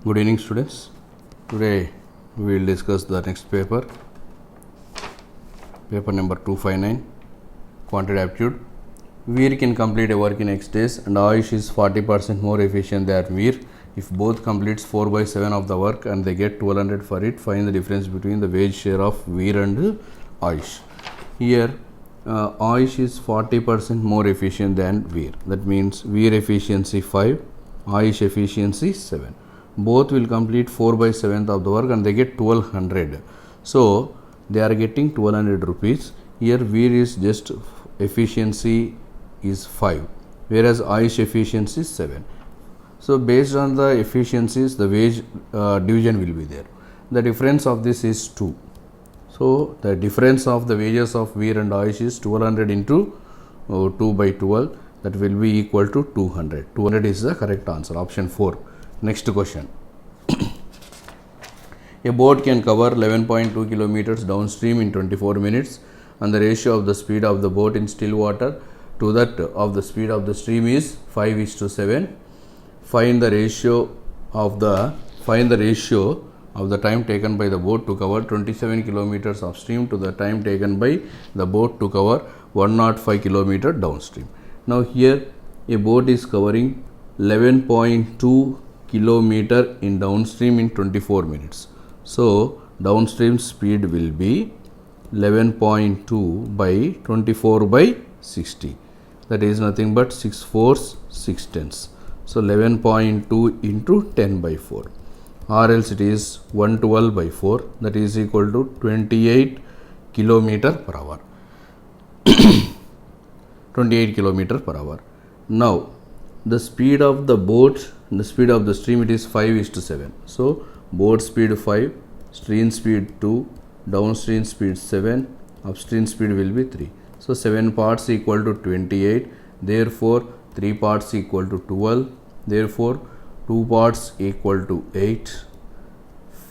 Good evening, students. Today we will discuss the next paper number 259, quantitative aptitude. Veer can complete a work in X days and Ayush is 40% more efficient than Veer. If both completes 4/7 of the work and they get 1200 for it, find the difference between the wage share of Veer and Ayush. Here Ayush is 40% more efficient than Veer. That means Veer efficiency 5, Ayush efficiency 7. Both will complete 4/7 of the work and they get 1200. So they are getting 1200 rupees. Here Veer is just efficiency is 5, whereas Ayush efficiency is 7. So based on the efficiencies, the wage division will be there. The difference of this is 2. So the difference of the wages of Veer and Ayush is 1200 into 2/12. That will be equal to 200. 200 is the correct answer. Option 4. Next question. A boat can cover 11.2 kilometers downstream in 24 minutes and the ratio of the speed of the boat in still water to that of the speed of the stream is 5:7. Find the ratio of the time taken by the boat to cover 27 kilometers upstream to the time taken by the boat to cover 105 kilometer downstream. Now here a boat is covering 11.2 kilometer in downstream in 24 minutes. So downstream speed will be 11.2 by 24/60. That is nothing but 6 fours 6 tenths. So 11.2 into 10/4, or else it is 112/4. That is equal to 28 kilometer per hour. 28 kilometer per hour. Now the speed of the boat, the speed of the stream, it is 5:7. So boat speed 5, stream speed 2, downstream speed 7, upstream speed will be 3. So 7 parts equal to 28. Therefore 3 parts equal to 12. Therefore 2 parts equal to 8.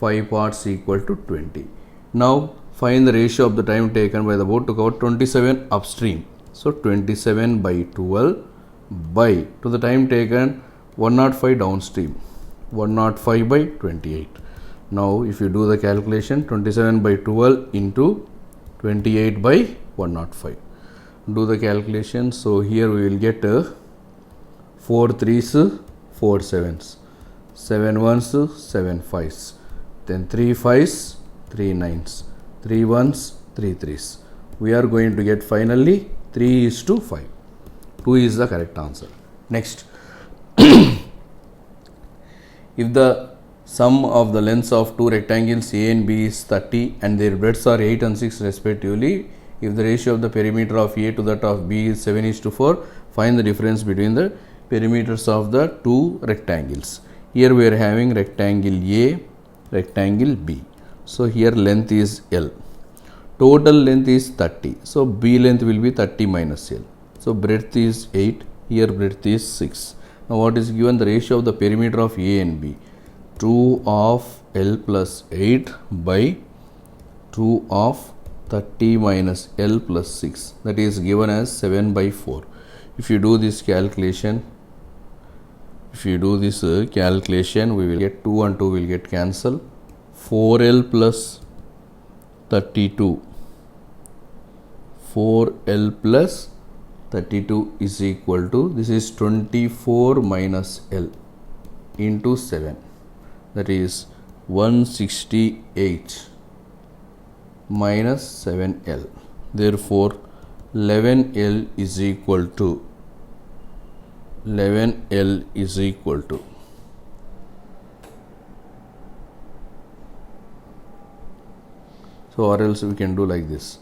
5 parts equal to 20. Now find the ratio of the time taken by the boat to cover 27 upstream. So 27/12 by to the time taken 105 downstream, 105/28. Now if you do the calculation, 27/12 into 28/105. Do the calculation. So here we will get 4 3s 4 7s, 7 1s 7 5s, then 3 5s 3 9s, 3 1s 3 3s. We are going to get finally 3:5. 2 is the correct answer. Next. If the sum of the lengths of two rectangles A and B is 30 and their breadths are 8 and 6 respectively, if the ratio of the perimeter of A to that of B is 7:4, find the difference between the perimeters of the two rectangles. Here we are having rectangle A, rectangle B. So here length is L. Total length is 30. So B length will be 30 minus L. So breadth is 8. Here breadth is 6. Now what is given? The ratio of the perimeter of A and B. 2 of L plus 8 by 2 of 30 minus L plus 6. That is given as 7/4. If you do this calculation, we will get 2 and 2 will get cancelled. 4L plus 32. 4L plus 32 is equal to, this is 24 minus L into 7. That is 168 minus 7L. Therefore 11L is equal to 11L is equal to so, or else we can do like this.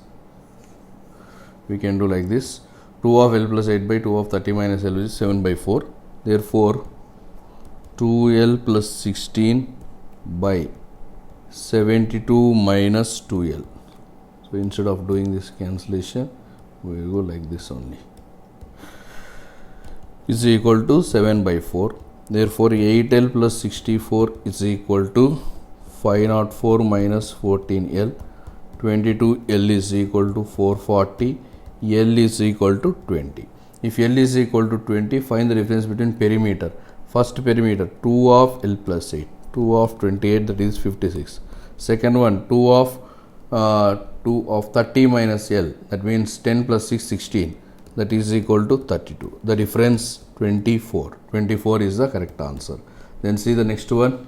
2 of L plus 8 by 2 of 30 minus L is 7/4. Therefore 2L plus 16 by 72 minus 2L. So instead of doing this cancellation, we will go like this only. Is equal to 7/4. Therefore 8L plus 64 is equal to 504 minus 14L. 22L is equal to 440. L is equal to 20. If L is equal to 20, find the difference between perimeter. First perimeter 2 of L plus 8. 2 of 28, that is 56. Second one, 2 of 30 minus L, that means 10 plus 6, 16, that is equal to 32. The difference 24. 24 is the correct answer. Then see the next one.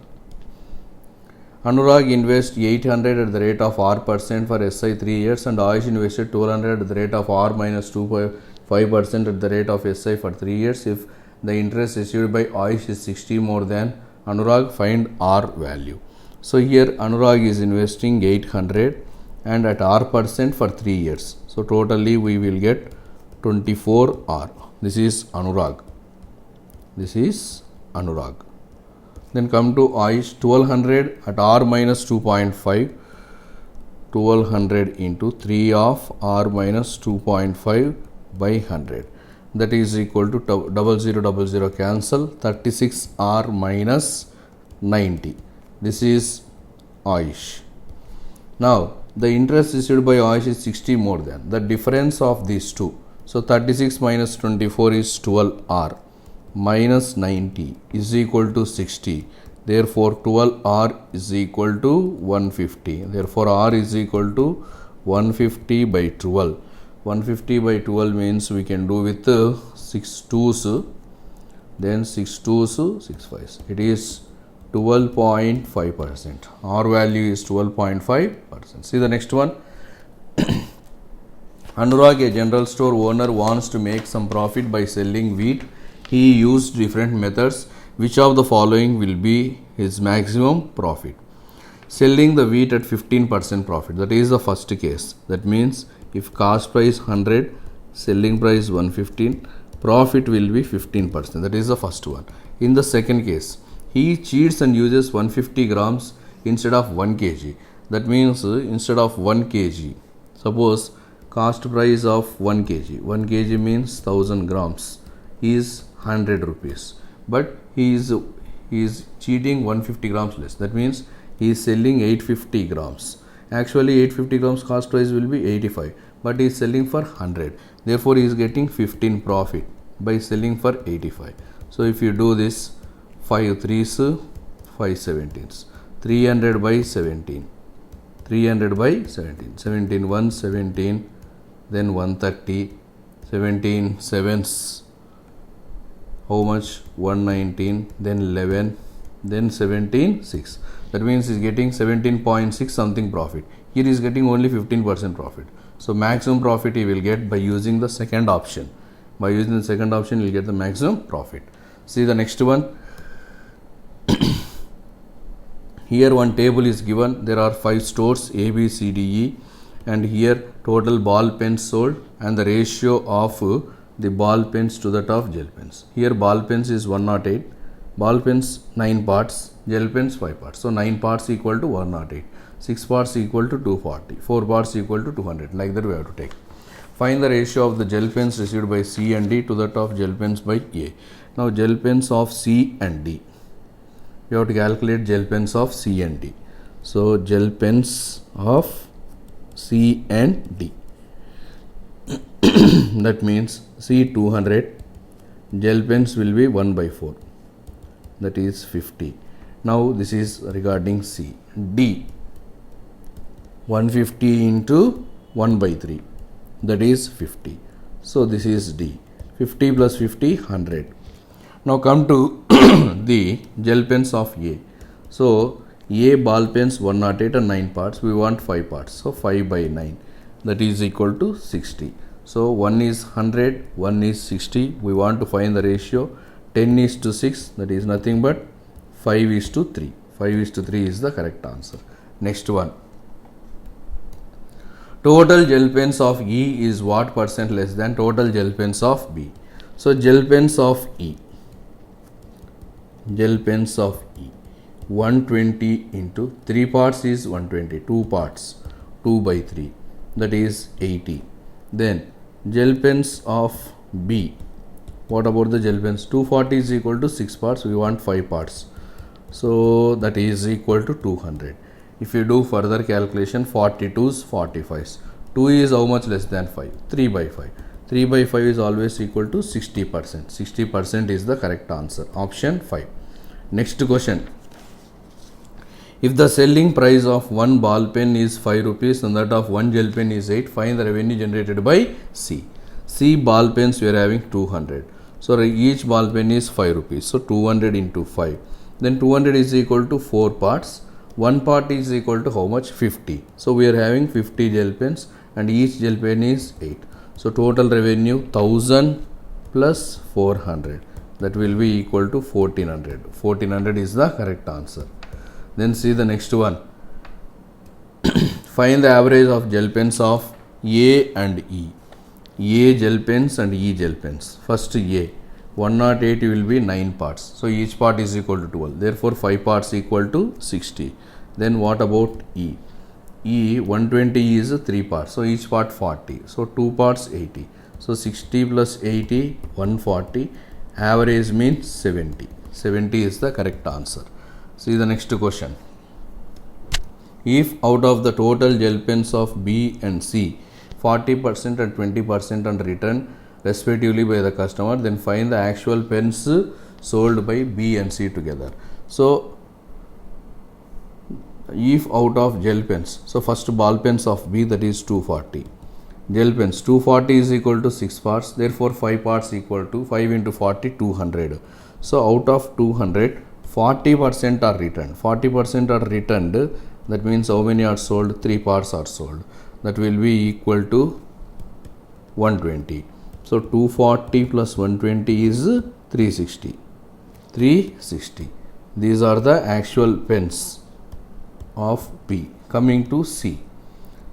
Anurag invests 800 at the rate of R% for SI 3 years and Ayush invested 1200 at the rate of R minus 2.5% at the rate of SI for 3 years. If the interest received by Ayush is 60 more than Anurag, find R value. So here Anurag is investing 800 and at R% for 3 years. So totally we will get 24 R. This is Anurag. This is Anurag. Then come to Ayush, 1200 at R minus 2.5. 1200 into 3 of R minus 2.5 by 100. That is equal to 0000 cancel. 36 R minus 90. This is Ayush. Now the interest received by Ayush is 60 more than. The difference of these two. So 36 minus 24 is 12 R. Minus 90 is equal to 60. Therefore 12 R is equal to 150. Therefore R is equal to 150 by 12. 150 by 12 means we can do with 6 2's, then 6 2's, 6 5's. It is 12.5%. R value is 12.5%. See the next one. Anurag, a general store owner, wants to make some profit by selling wheat. He used different methods. Which of the following will be his maximum profit? Selling the wheat at 15% profit. That is the first case. That means if cost price 100, selling price 115, profit will be 15%. That is the first one. In the second case, he cheats and uses 150 grams instead of 1 kg. That means instead of 1 kg, suppose cost price of 1 kg. 1 kg means 1000 grams is 100 rupees. But he is cheating 150 grams less. That means he is selling 850 grams. Actually 850 grams cost price will be 85. But he is selling for 100. Therefore he is getting 15 profit by selling for 85. So if you do this, 5 3's, 5 17's. 300 by 17. 300 by 17. 17 1 17. Then 130. 17 7's. How much? 119, then 11, then 17, 6. That means he is getting 17.6 something profit. Here he is getting only 15% profit. So maximum profit he will get by using the second option. By using the second option, he will get the maximum profit. See the next one. Here one table is given. There are 5 stores A, B, C, D, E, and here total ball pens sold and the ratio of the ball pens to that of gel pens. Here ball pens is 108, ball pens 9 parts, gel pens 5 parts. So 9 parts equal to 108, 6 parts equal to 240, 4 parts equal to 200. Like that we have to take. Find the ratio of the gel pens received by C and D to that of gel pens by A. Now gel pens of C and D. You have to calculate gel pens of C and D. So gel pens of C and D. That means C 200, gel pens will be 1 by 4, that is 50. Now this is regarding C. D 150 into 1 by 3, that is 50. So this is D. 50 plus 50, 100. Now come to the gel pens of A. So A ball pens 108 and 9 parts, we want 5 parts. So 5 by 9, that is equal to 60. So 1 is 100, 1 is 60. We want to find the ratio. 10 is to 6, that is nothing but 5 is to 3. 5 is to 3 is the correct answer. Next one. Total gel pens of E is what percent less than total gel pens of B? So gel pens of E. Gel pens of E. 120 into 3 parts is 120. 2 parts, 2 by 3. That is 80. Then gel pens of B. What about the gel pens? 240 is equal to 6 parts. We want 5 parts. So that is equal to 200. If you do further calculation, 42's, 45's. 2 is how much less than 5? 3 by 5. 3 by 5 is always equal to 60%. 60% is the correct answer. Option 5. Next question. If the selling price of one ball pen is 5 rupees and that of one gel pen is 8, find the revenue generated by C. C ball pens we are having 200. So each ball pen is 5 rupees. So 200 into 5. Then 200 is equal to 4 parts. One part is equal to how much? 50. So we are having 50 gel pens and each gel pen is 8. So total revenue 1000 plus 400. That will be equal to 1400. 1400 is the correct answer. Then see the next one. Find the average of gel pens of A and E. A gel pens and E gel pens. First A. 108 will be 9 parts. So each part is equal to 12. Therefore 5 parts equal to 60. Then what about E? E 120 is 3 parts. So each part 40. So 2 parts 80. So 60 plus 80 140. Average means 70. 70 is the correct answer. See the next question. If out of the total gel pens of B and C, 40% and 20% are returned respectively by the customer, then find the actual pens sold by B and C together. So if out of gel pens, so first ball pens of B, that is 240. Gel pens 240 is equal to 6 parts, therefore 5 parts equal to 5 into 40 200. So out of 200, 40% are returned. 40% are returned. That means how many are sold? 3 parts are sold. That will be equal to 120. So 240 plus 120 is 360. 360. These are the actual pens of B. Coming to C.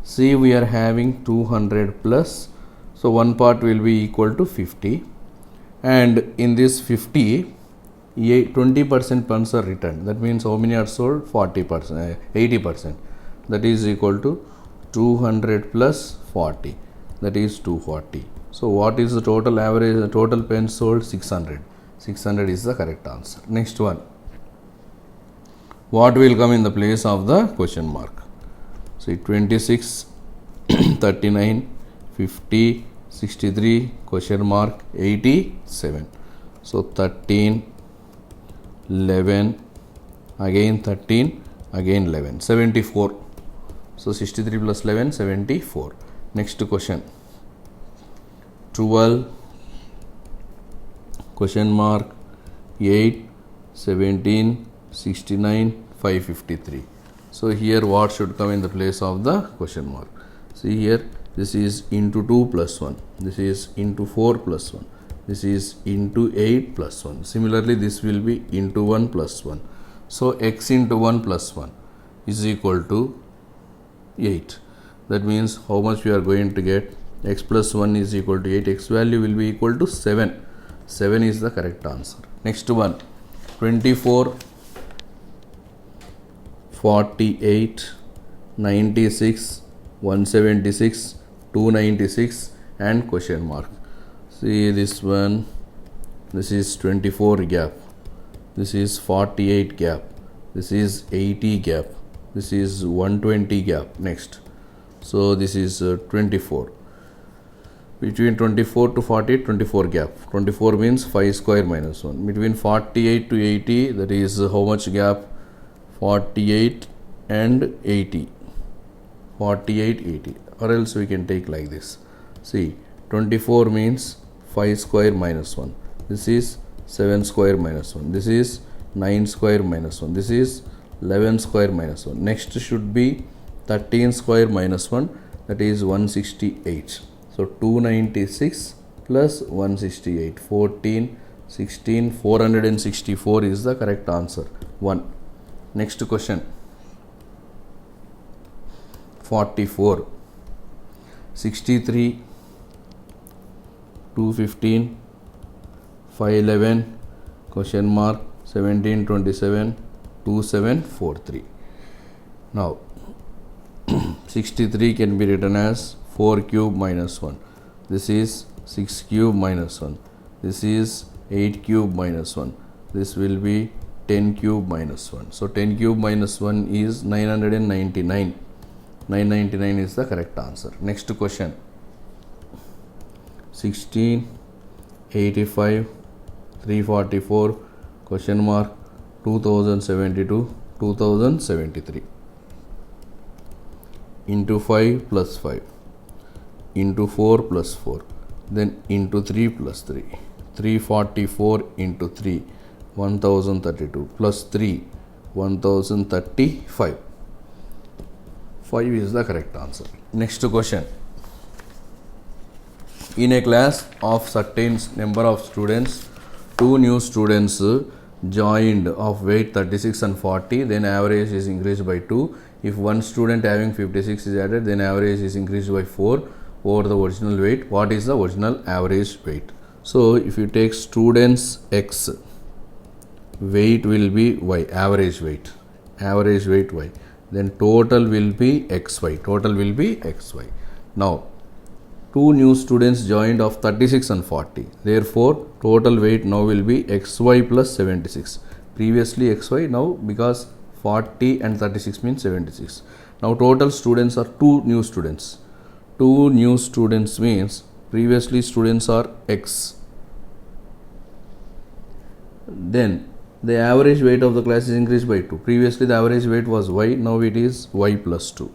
C we are having 200 plus. So one part will be equal to 50. And in this 50, 20% pens are returned. That means how many are sold? 40%, 80%. That is equal to 200 plus 40. That is 240. So what is the total average? The total pens sold? 600. 600 is the correct answer. Next one. What will come in the place of the question mark? See 26, 39, 50, 63, question mark 87. So 13, 11, again 13, again 11, 74. So 63 plus 11, 74. Next question. 12, question mark 8, 17, 69, 553. So here what should come in the place of the question mark? See here, this is into 2 plus 1. This is into 4 plus 1. This is into 8 plus 1. Similarly, this will be into 1 plus 1. So x into 1 plus 1 is equal to 8. That means how much we are going to get? X plus 1 is equal to 8. X value will be equal to 7. 7 is the correct answer. Next one. 24, 48, 96, 176, 296 and question mark. See this one. This is 24 gap. This is 48 gap. This is 80 gap. This is 120 gap. Next. So this is 24. Between 24 to 48, 24 gap. 24 means 5 square minus 1. Between 48 to 80, that is how much gap? 48 and 80. 48, 80. Or else we can take like this. See, 24 means 5 square minus 1. This is 7 square minus 1. This is 9 square minus 1. This is 11 square minus 1. Next should be 13 square minus 1. That is 168. So 296 plus 168. 14, 16, 464 is the correct answer. 1. Next question. 44, 63, 215, 511, question mark 1727, 2743. Now 63 can be written as 4 cube minus 1. This is 6 cube minus 1. This is 8 cube minus 1. This will be 10 cube minus 1. So 10 cube minus 1 is 999. 999 is the correct answer. Next question. 16, 85, 344, question mark 2072, 2073 into 5 plus 5 into 4 plus 4, then into 3 plus 3, 344 into 3, 1032 plus 3, 1035. 5 is the correct answer. Next question. In a class of certain number of students, two new students joined of weight 36 and 40, then average is increased by 2. If one student having 56 is added, then average is increased by 4 over the original weight. What is the original average weight? So if you take students X, weight will be Y, average weight Y, then total will be XY, Now two new students joined of 36 and 40, therefore total weight now will be XY plus 76. Previously XY, now because 40 and 36 means 76. Now total students are two new students. Two new students means previously students are X. Then the average weight of the class is increased by 2. Previously the average weight was Y, now it is Y plus 2.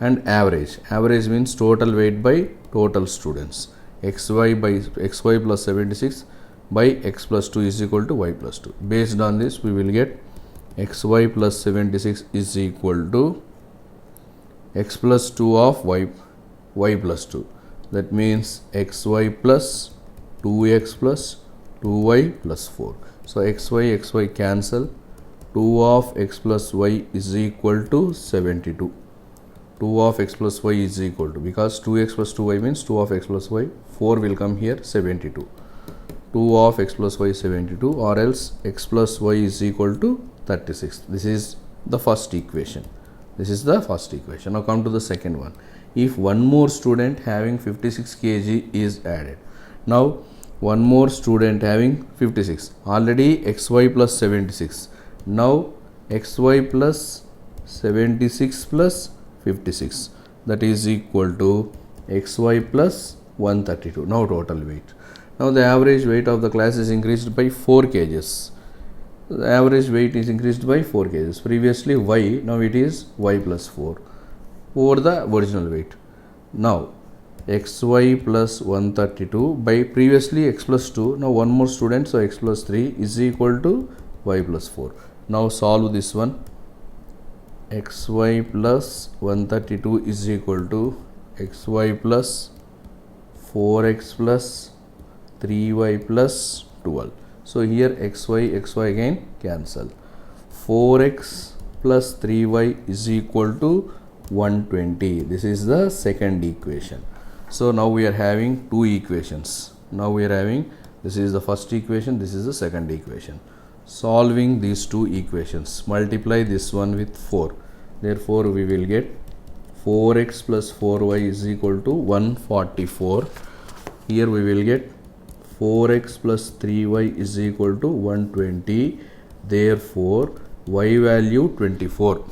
And average means total weight by total students. XY plus 76 by X plus 2 is equal to Y plus 2. Based on this, we will get XY plus 76 is equal to X plus 2 of Y plus 2. That means XY plus 2X plus 2Y plus 4. So XY cancel. 2 of X plus Y is equal to 72. 2 of X plus Y is equal to, because 2X plus 2Y means 2 of X plus Y, 4 will come here, 72. 2 of X plus Y is 72, or else X plus Y is equal to 36. This is the first equation. Now come to the second one. If one more student having 56 kg is added. Now one more student having 56. Already XY plus 76. Now XY plus 76 plus 56, that is equal to XY plus 132. Now total weight. Now the average weight of the class is increased by 4 kgs. The average weight is increased by 4 kgs. Previously Y, now it is Y plus 4 over the original weight. Now XY plus 132 by previously X plus 2. Now one more student, so X plus 3 is equal to Y plus 4. Now solve this one. XY plus 132 is equal to XY plus 4X plus 3Y plus 12. So here XY again cancel. 4X plus 3Y is equal to 120. This is the second equation. So now we are having two equations. This is the first equation, this is the second equation. Solving these two equations, multiply this one with 4. Therefore we will get 4x plus 4y is equal to 144. Here we will get 4x plus 3y is equal to 120. Therefore y value 24.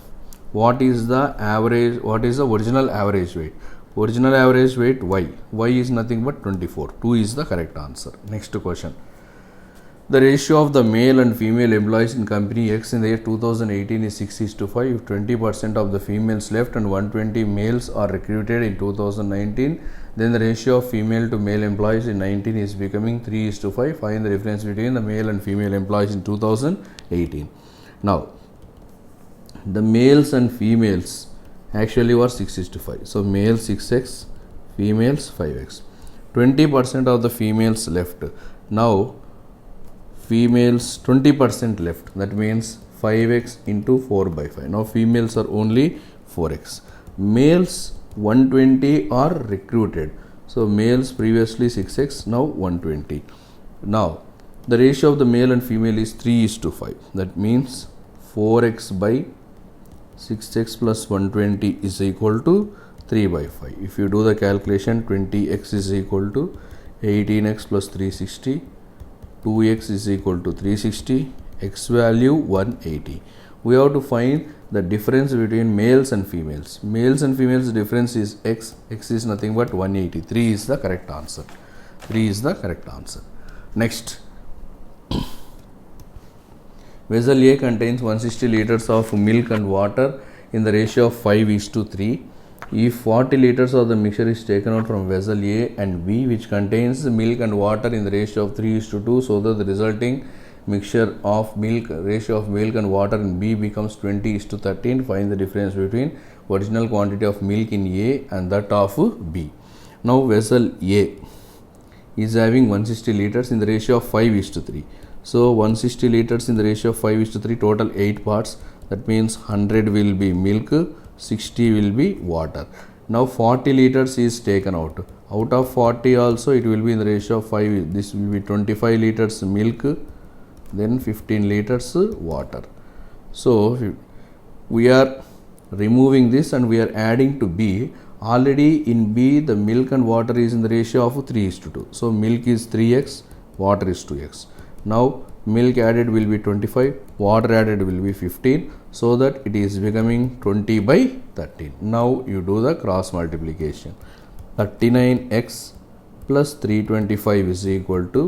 What is the average? What is the original average weight? Original average weight y. Y is nothing but 24. 2 is the correct answer. Next question. The ratio of the male and female employees in company X in the year 2018 is 6:5. If 20% of the females left and 120 males are recruited in 2019, then the ratio of female to male employees in 19 is becoming 3:5. Find the difference between the male and female employees in 2018. Now, the males and females actually were 6:5. So, male 6x, females 5x. 20% of the females left. Now, females 20% left, that means 5x into 4 by 5. Now females are only 4x. Males 120 are recruited. So males previously 6x, now 120. Now the ratio of the male and female is 3:5. That means 4x by 6x plus 120 is equal to 3 by 5. If you do the calculation, 20x is equal to 18x plus 360. 2x is equal to 360, x value 180. We have to find the difference between males and females. Males and females difference is x. X is nothing but 180. 3 is the correct answer. Next, Vessel A contains 160 liters of milk and water in the ratio of 5:3. If 40 liters of the mixture is taken out from vessel A and B, which contains milk and water in the ratio of 3:2, so that the resulting mixture of ratio of milk and water in B becomes 20:13. Find the difference between original quantity of milk in A and that of B. Now vessel A is having 160 liters in the ratio of 5:3. So 160 liters in the ratio of 5:3, total 8 parts. That means 100 will be milk, 60 will be water. Now 40 liters is taken out. Out of 40 also it will be in the ratio of 5. This will be 25 liters milk, then 15 liters water. So we are removing this and we are adding to B. Already in B the milk and water is in the ratio of 3:2. So milk is 3x, water is 2x. Now milk added will be 25, water added will be 15, so that it is becoming 20/13. Now you do the cross multiplication. 39x plus 325 is equal to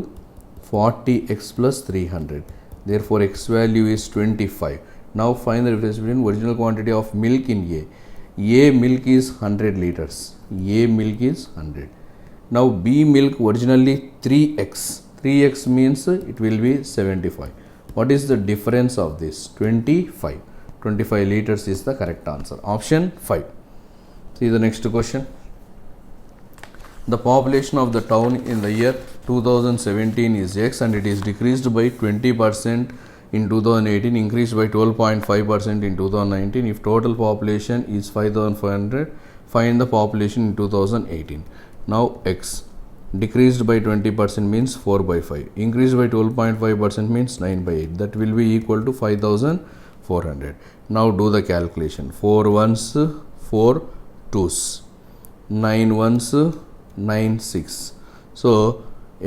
40x plus 300. Therefore x value is 25. Now find the difference between original quantity of milk in A. A milk is 100 liters. A milk is 100. Now B milk originally 3x. 3x means it will be 75. What is the difference of this? 25. 25 liters is the correct answer. Option 5. See the next question. The population of the town in the year 2017 is X and it is decreased by 20% in 2018, increased by 12.5% in 2019. If total population is 5,500, find the population in 2018. Now X decreased by 20% means 4/5, increased by 12.5% means 9/8. That will be equal to 5,400. Now do the calculation. 4 ones, 4 twos, 9 ones, 9 6. So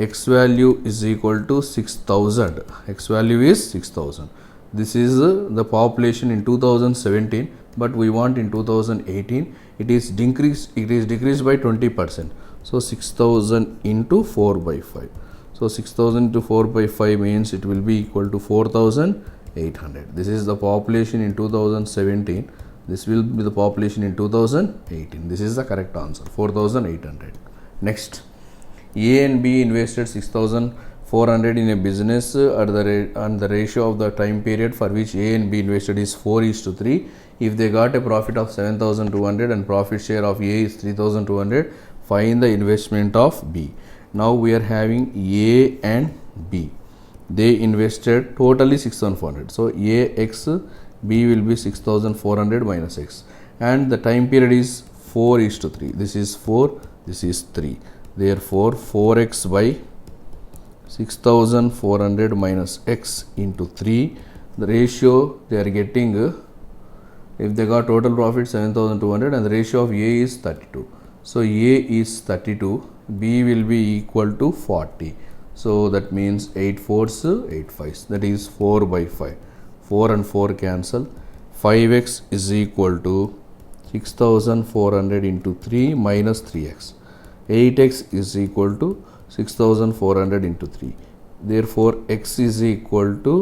x value is equal to 6,000. X value is 6,000. This is the population in 2017, but we want in 2018. It is decreased by 20%. So 6,000 into 4/5. So 6,000 into 4/5 means it will be equal to 4,800. This is the population in 2017. This will be the population in 2018. This is the correct answer, 4,800. Next, A and B invested 6,400 in a business and the ratio of the time period for which A and B invested is 4:3. If they got a profit of 7,200 and profit share of A is 3,200, find the investment of B. Now we are having A and B. They invested totally 6,400. So A x, B will be 6,400 minus x. And the time period is 4:3. This is 4, this is 3. Therefore 4x by 6,400 minus x into 3. The ratio they are getting, if they got total profit 7,200 and the ratio of A is 32. So A is 32, B will be equal to 40. So that means 8 fours, 8 fives. That is 4/5. 4 and 4 cancel. 5x is equal to 6,400 into 3 minus 3x. 8x is equal to 6,400 into 3. Therefore x is equal to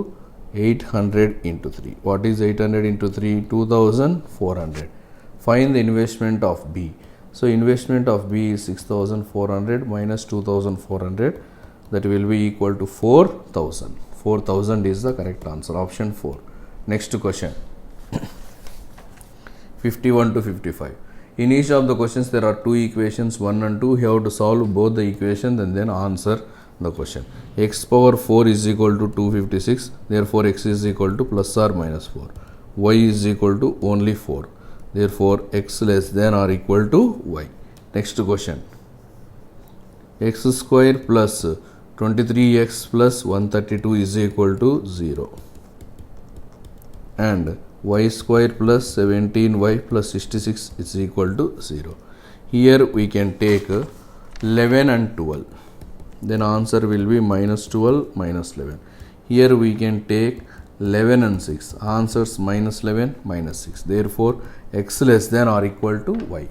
800 into 3. What is 800 into 3? 2,400. Find the investment of B. So investment of B is 6,400 minus 2,400. That will be equal to 4,000. 4,000 is the correct answer. Option 4. Next question. 51 to 55. In each of the questions there are two equations, 1 and 2. You have to solve both the equations and then answer the question. X power 4 is equal to 256. Therefore x is equal to plus or minus 4. Y is equal to only 4. Therefore x less than or equal to y. Next question. X square plus 23x plus 132 is equal to 0. And y square plus 17y plus 66 is equal to 0. Here we can take 11 and 12. Then answer will be minus 12 minus 11. Here we can take 11 and 6. Answers minus 11 minus 6. Therefore x less than or equal to y.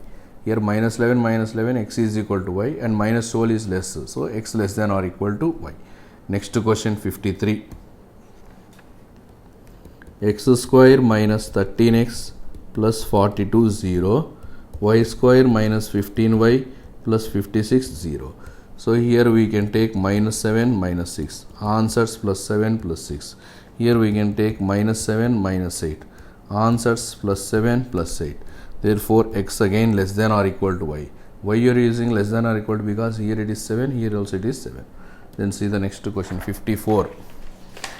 Here minus 11 x is equal to y and minus 12 is less. So x less than or equal to y. Next question 53. x square minus 13x plus 42 0, y square minus 15y plus 56 0. So here we can take minus 7 minus 6, answers plus 7 plus 6. Here we can take minus 7 minus 8, answers plus 7 plus 8. Therefore x again less than or equal to y. Why you are using less than or equal to? Because here it is 7, here also it is 7. Then see the next question, 54.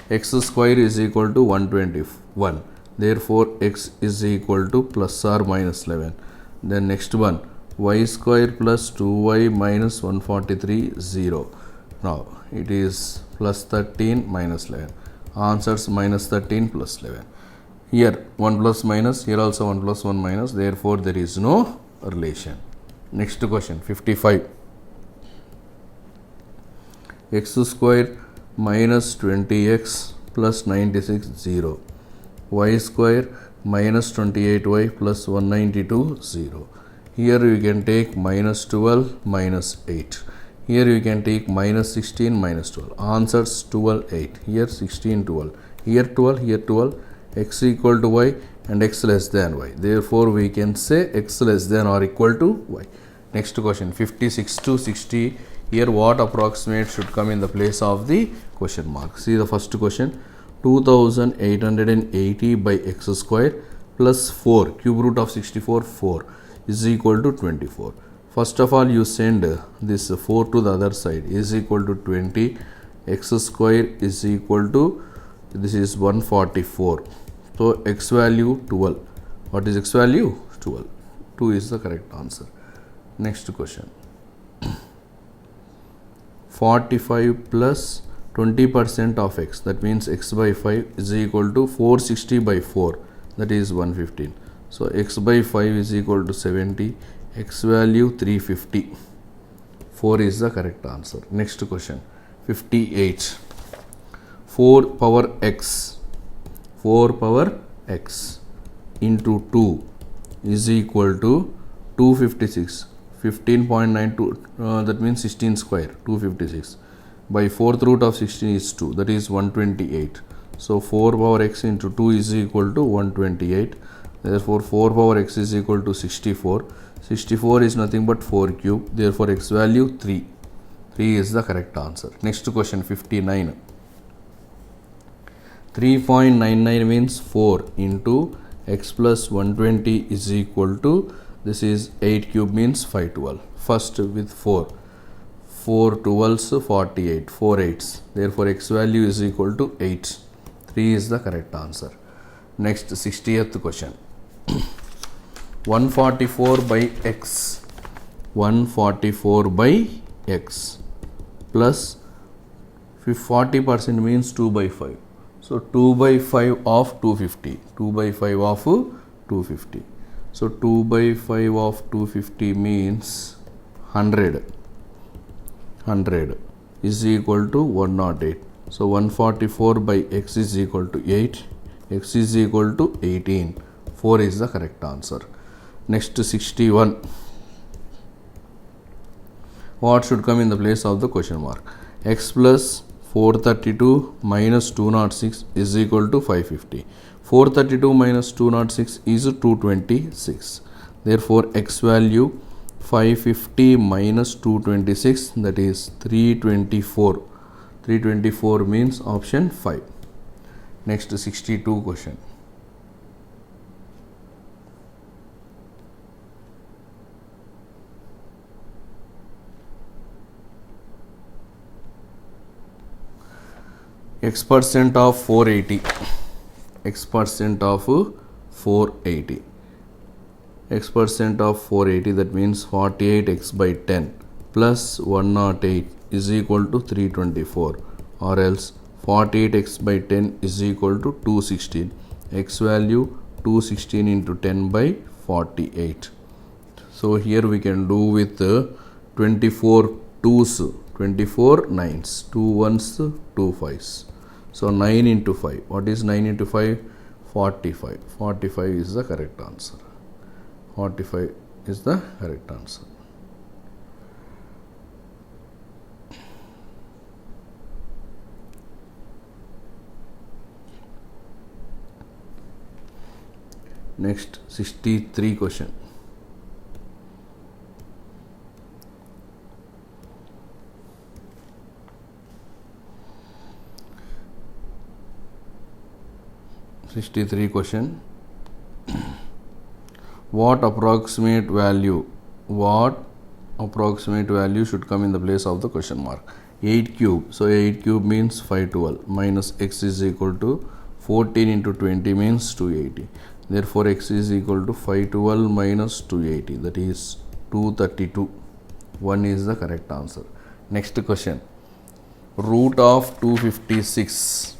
X square is equal to 121. Therefore x is equal to plus or minus 11. Then next one, y square plus 2y minus 143 0. Now it is plus 13 minus 11. Answers minus 13 plus 11. Here 1 plus minus, here also 1 plus 1 minus. Therefore there is no relation. Next question, 55. X square minus 20x plus 96 0. Y square minus 28y plus 192 0. Here you can take minus 12 minus 8. Here you can take minus 16 minus 12. Answers 12 8. Here 16 12. Here 12, here 12. X equal to y and x less than y. Therefore we can say x less than or equal to y. Next question, 56 to 60. Here what approximate should come in the place of the question mark? See the first question, 2880 by x square plus 4, cube root of 64 4 is equal to 24. First of all you send this 4 to the other side, is equal to 20, x square is equal to, this is 144. So x value 12. What is x value? 12. 2 is the correct answer. Next question, 45 plus 20% of x, that means x by 5 is equal to 460 by 4, that is 115. So x by 5 is equal to 70, x value 350. 4 is the correct answer. Next question, 58. 4 power x into 2 is equal to 256. 15.92, that means 16 square, 256 by 4th root of 16 is 2, that is 128. So 4 power x into 2 is equal to 128. Therefore 4 power x is equal to 64. 64 is nothing but 4 cube. Therefore x value 3. 3 is the correct answer. Next question, 59. 3.99 means 4 into x plus 120 is equal to, this is 8 cube means 512. First with 4. 4 12s 48. 4 8s. Therefore x value is equal to 8. 3 is the correct answer. Next 60th question. 144 by x. 144 by x plus 40% means 2 by 5. So 2 by 5 of 250. 2 by 5 of 250. So 2 by 5 of 250 means 100. 100 is equal to 108. So 144 by x is equal to 8. X is equal to 18. 4 is the correct answer. Next 61. What should come in the place of the question mark? X plus 432 minus 206 is equal to 550. 432 minus 206 is 226. Therefore x value 550 minus 226, that is 324. 324 means option 5. Next 62 question. X percent of 480. X percent of 480. X percent of 480, that means 48x by 10 plus 108 is equal to 324, or else 48x by 10 is equal to 216. X value 216 into 10 by 48. So here we can do with 24 twos, 24 nines, 2 ones, 2 fives. So 9 into 5. What is 9 into 5? 45. 45 is the correct answer. 45 is the correct answer. Next 63 question. What approximate value should come in the place of the question mark? 8 cube. So 8 cube means 512 minus x is equal to 14 into 20 means 280. Therefore x is equal to 512 minus 280, that is 232. 1 is the correct answer. Next question. Root of 256.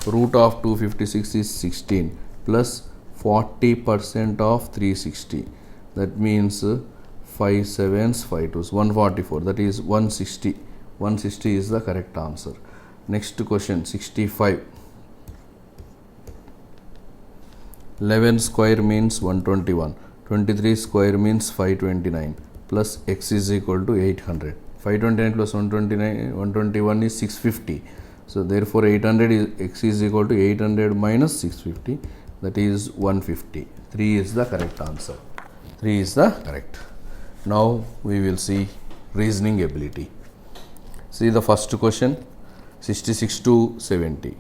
Root of 256 is 16 plus 40% of 360. That means 5 sevens, 5 twos, 144. That is 160. 160 is the correct answer. Next question, 65. 11 square means 121. 23 square means 529 plus x is equal to 800. 529 plus 121 is 650. So therefore 800 is x is equal to 800 minus 650, that is 150. 3 is the correct answer. 3 is the correct. Now we will see reasoning ability. See the first question, 66 to 70.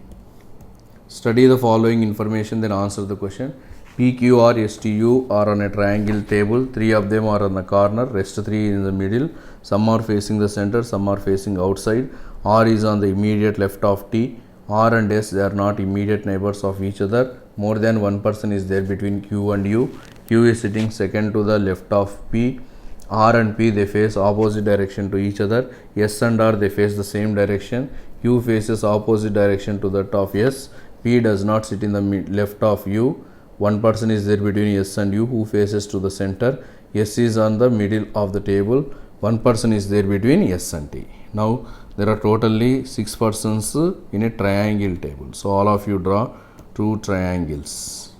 Study the following information, then answer the question. P, Q, R, S, T, U are on a triangle table. 3 of them are on the corner, rest 3 in the middle. Some are facing the center, some are facing outside. R is on the immediate left of T. R and S, they are not immediate neighbors of each other. More than one person is there between Q and U. Q is sitting second to the left of P. R and P, they face opposite direction to each other. S and R, they face the same direction. Q faces opposite direction to that of S. P does not sit in the left of U. One person is there between S and U who faces to the center. S is on the middle of the table. One person is there between S and T. Now there are totally 6 persons in a triangle table. So all of you draw 2 triangles.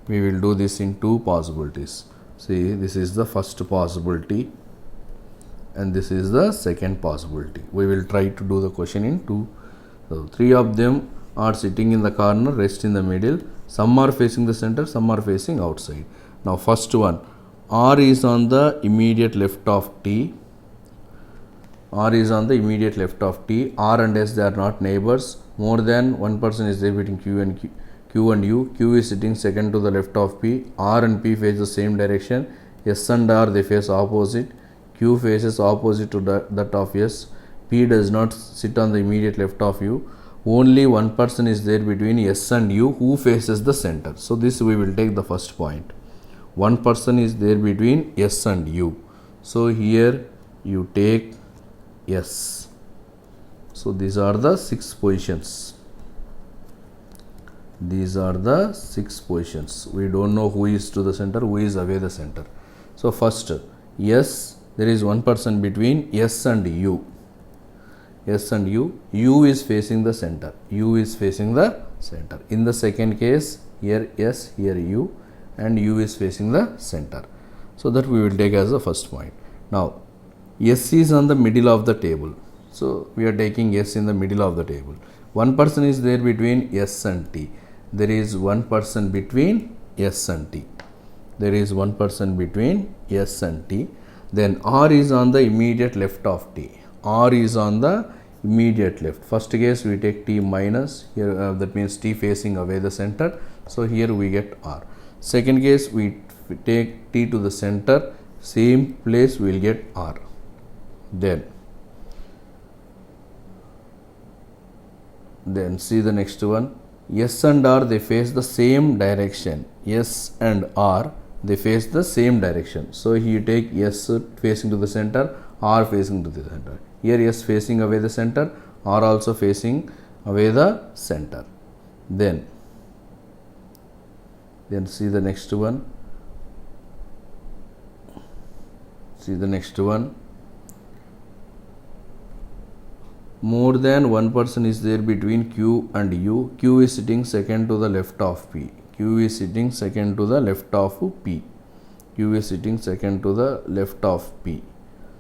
We will do this in 2 possibilities. See, this is the first possibility and this is the second possibility. We will try to do the question in 2. So 3 of them are sitting in the corner, rest in the middle. Some are facing the center, some are facing outside. Now first one, R is on the immediate left of T. R is on the immediate left of T. R and S, they are not neighbors. More than one person is there between Q and U. Q is sitting second to the left of P. R and P face the same direction. S and R, they face opposite. Q faces opposite to that of S. P does not sit on the immediate left of U. Only one person is there between S and U who faces the center. So this we will take the first point. One person is there between S and U. So here you take S. So these are the 6 positions. These are the 6 positions. We don't know who is to the center, who is away the center. So first, S, there is one person between S and U. S and U. U is facing the center. U is facing the center. In the second case, here S, here U, and U is facing the center. So that we will take as the first point. Now, S is on the middle of the table. So we are taking S in the middle of the table. One person is there between S and T. There is one person between S and T. There is one person between S and T. Then R is on the immediate left of T. R is on the immediate left. First case we take T minus, here that means T facing away the center. So here we get R. Second case we take T to the center, same place we will get R. Then see the next one. S and R, they face the same direction. S and R, they face the same direction. So you take S facing to the center, R facing to the center. Here S facing away the center, R also facing away the center. Then see the next one. See the next one. More than one person is there between Q and U. Q is sitting second to the left of P. Q is sitting second to the left of P. Q is sitting second to the left of P.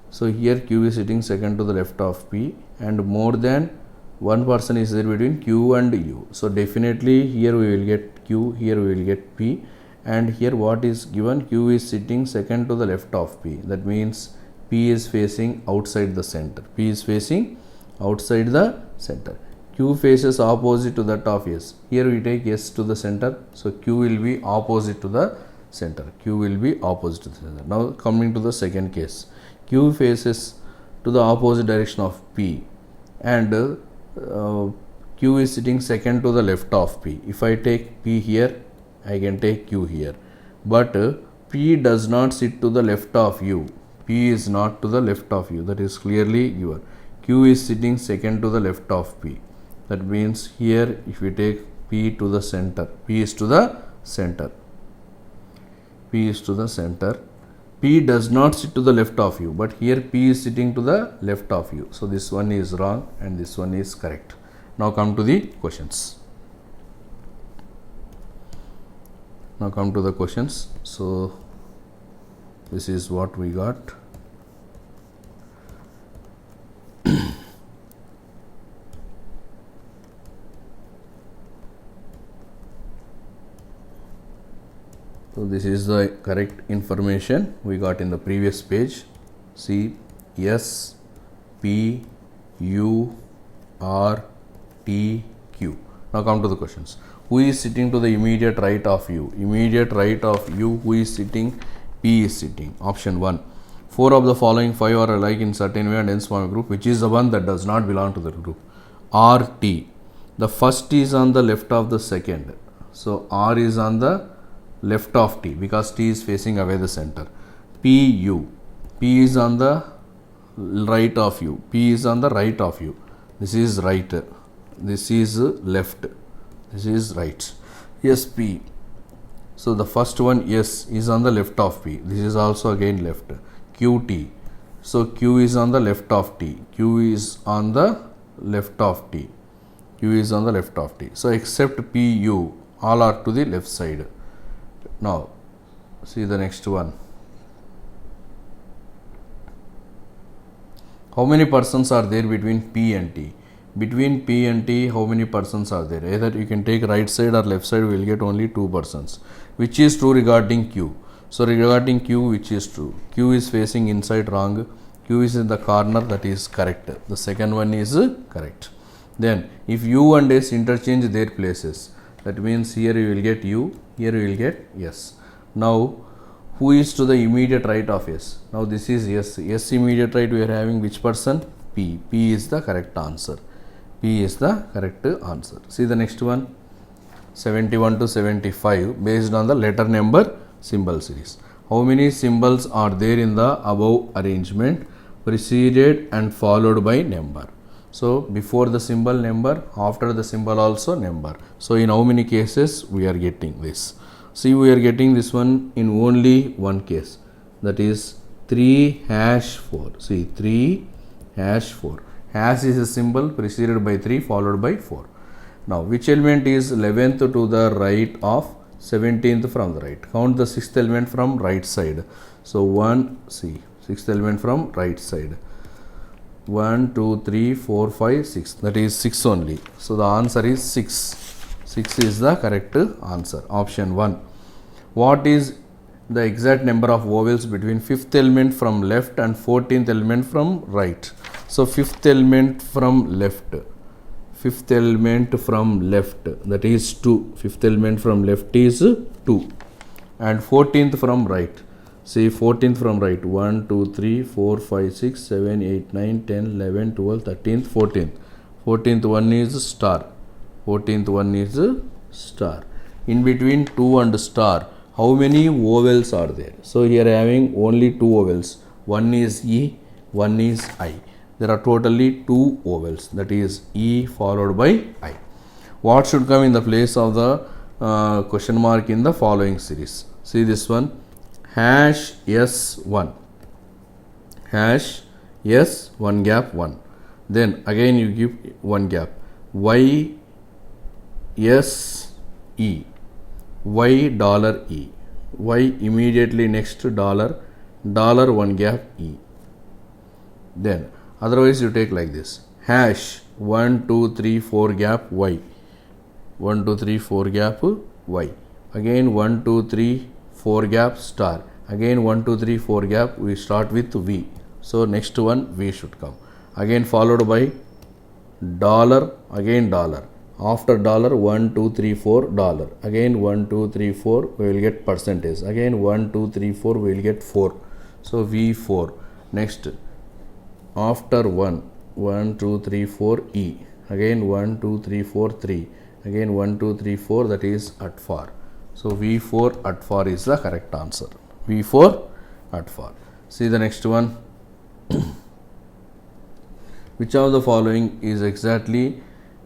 So here Q is sitting second to the left of P, and more than one person is there between Q and U. So definitely here we will get Q, here we will get P, and here what is given? Q is sitting second to the left of P. That means P is facing outside the center. P is facing outside the center. Q faces opposite to that of S. Here we take S to the center. So Q will be opposite to the center. Q will be opposite to the center. Now coming to the second case. Q faces to the opposite direction of P, and Q is sitting second to the left of P. If I take P here, I can take Q here. But P does not sit to the left of U. P is not to the left of U. That is clearly given. Q is sitting second to the left of P. That means here if we take P to the center, P is to the center. P is to the center. P does not sit to the left of U, but here P is sitting to the left of U. So this one is wrong and this one is correct. Now come to the questions. So this is what we got. So this is the correct information we got in the previous page. See, S, P, U, R, T, Q. Now come to the questions. Who is sitting to the immediate right of U? Immediate right of U, who is sitting? P is sitting. Option 1. 4 of the following 5 are alike in certain way and hence form a group. Which is the one that does not belong to the group? R, T. The first is on the left of the second. So R is on the left of T because T is facing away the center. P, U. P is on the right of U. P is on the right of U. This is right. This is left. This is right. S, P. So the first one S is on the left of P. This is also again left. Q, T. So Q is on the left of T. Q is on the left of T. Q is on the left of T. So except P, U, all are to the left side. Now see the next one. How many persons are there between P and T? Between P and T, how many persons are there? Either you can take right side or left side, we will get only 2 persons. Which is true regarding Q? So regarding Q, which is true? Q is facing inside, wrong. Q is in the corner, that is correct. The second one is correct. Then if U and S interchange their places, that means here you will get U, here you will get S. Now who is to the immediate right of S? Now this is S. S immediate right, we are having which person? P. P is the correct answer. P is the correct answer. See the next one. 71 to 75 based on the letter number symbol series. How many symbols are there in the above arrangement? Preceded and followed by number. So before the symbol number, after the symbol also number. So in how many cases we are getting this? See, we are getting this one in only one case, that is 3#4. See, 3#4. Hash is a symbol preceded by 3 followed by 4. Now which element is 11th to the right of 17th from the right? Count the 6th element from right side. So 1, see, 6th element from right side. 1, 2, 3, 4, 5, 6. That is 6 only. So the answer is 6. 6 is the correct answer. Option 1. What is the exact number of vowels between 5th element from left and 14th element from right? So 5th element from left. 5th element from left, that is 2. 5th element from left is 2. And 14th from right. See, 14th from right. 1, 2, 3, 4, 5, 6, 7, 8, 9, 10, 11, 12, 13th, 14th. 14th one is star. 14th one is star. In between 2 and star, how many vowels are there? So here having only 2 vowels. One is E, one is I. There are totally 2 vowels, that is E followed by I. What should come in the place of the question mark in the following series? See this one. #S1. #S 1 gap 1. Then again you give 1 gap. Y S E. Y $E. Y immediately next to $, $1 gap E. Then otherwise you take like this. #1, 2, 3, 4 gap Y. 1, 2, 3, 4 gap Y. again 1 2 3 4 gap star, again 1 2 3 4 gap, we start with V. So next one V should come, again followed by dollar, again dollar, after dollar 1 2 3 4 dollar, again 1 2 3 4 we will get percentage, again 1 2 3 4 we will get 4, so V4. Next after 1 1 2 3 4 E, again 1 2 3 4 3, again 1 2 3 4, that is at far. So V4 at far is the correct answer. V4 at far. See the next one. Which of the following is exactly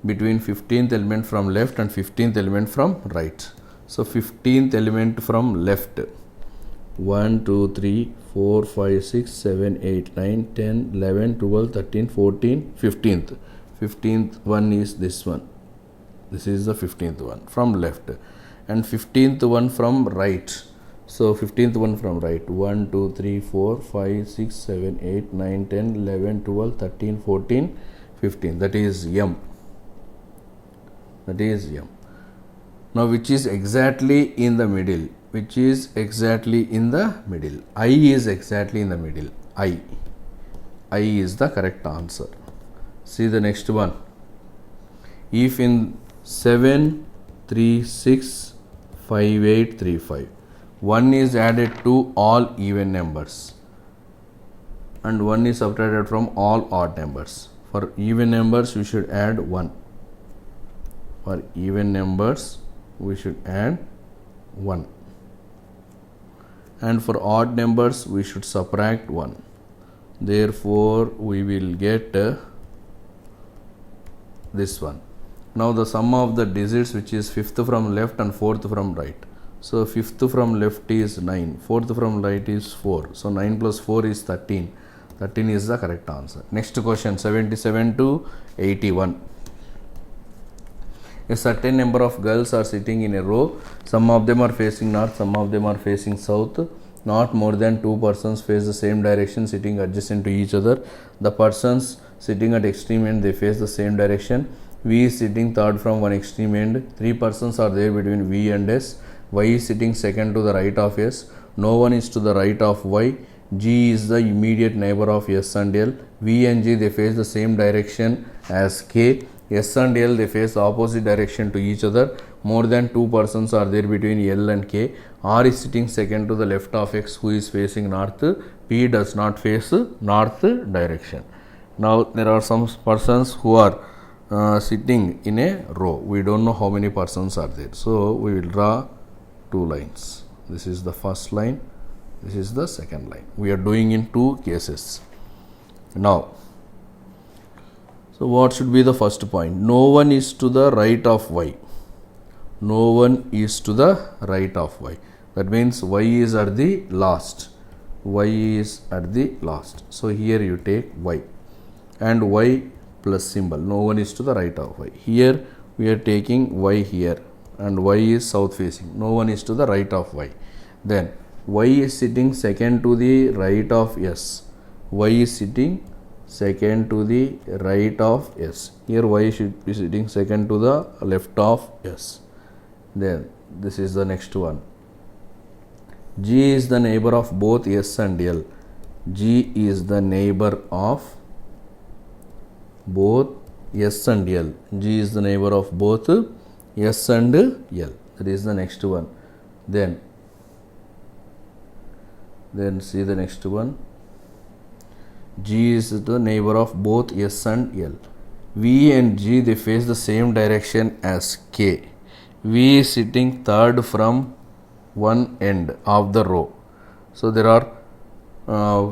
between 15th element from left and 15th element from right? So 15th element from left, 1 2 3 4 5 6 7 8 9 10 11 12 13 14 15th. 15th one is this one. This is the 15th one from left, and 15th one from right. So 15th one from right, 1 2 3 4 5 6 7 8 9 10 11 12 13 14 15, that is M. That is M. Now which is exactly in the middle? Which is exactly in the middle? I is exactly in the middle. I is the correct answer. See the next one. If in 7 3 6 5 8 3 5, 1 is added to all even numbers and 1 is subtracted from all odd numbers. For even numbers we should add 1. For even numbers we should add 1, and for odd numbers we should subtract 1. Therefore we will get this one. Now the sum of the digits, which is 5th from left and 4th from right. So 5th from left is 9, 4th from right is 4. So 9 plus 4 is 13. 13 is the correct answer. Next question, 77 to 81. A certain number of girls are sitting in a row. Some of them are facing north, some of them are facing south. Not more than 2 persons face the same direction sitting adjacent to each other. The persons sitting at extreme end, they face the same direction. V is sitting third from one extreme end. 3 persons are there between V and S. Y is sitting second to the right of S. No one is to the right of Y. G is the immediate neighbor of S and L. V and G, they face the same direction as K. S and L, they face the opposite direction to each other. More than 2 persons are there between L and K. R is sitting second to the left of X, who is facing north. P does not face north direction. Now there are some persons who are sitting in a row. We don't know how many persons are there. So we will draw 2 lines. This is the first line. This is the second line. We are doing in 2 cases. Now, so what should be the first point? No one is to the right of Y. No one is to the right of Y. That means Y is at the last. Y is at the last. So here you take Y and Y plus symbol. No one is to the right of Y. Here we are taking Y here and Y is south facing. No one is to the right of Y. Then Y is sitting second to the right of S. Y is sitting second to the right of S. Here Y should be sitting second to the left of S. Then this is the next one. G is the neighbor of both S and L. G is the neighbor of both S and L. G is the neighbor of both S and L. That is the next one. Then see the next one. G is the neighbor of both S and L. V and G, they face the same direction as K. V is sitting third from one end of the row. So there are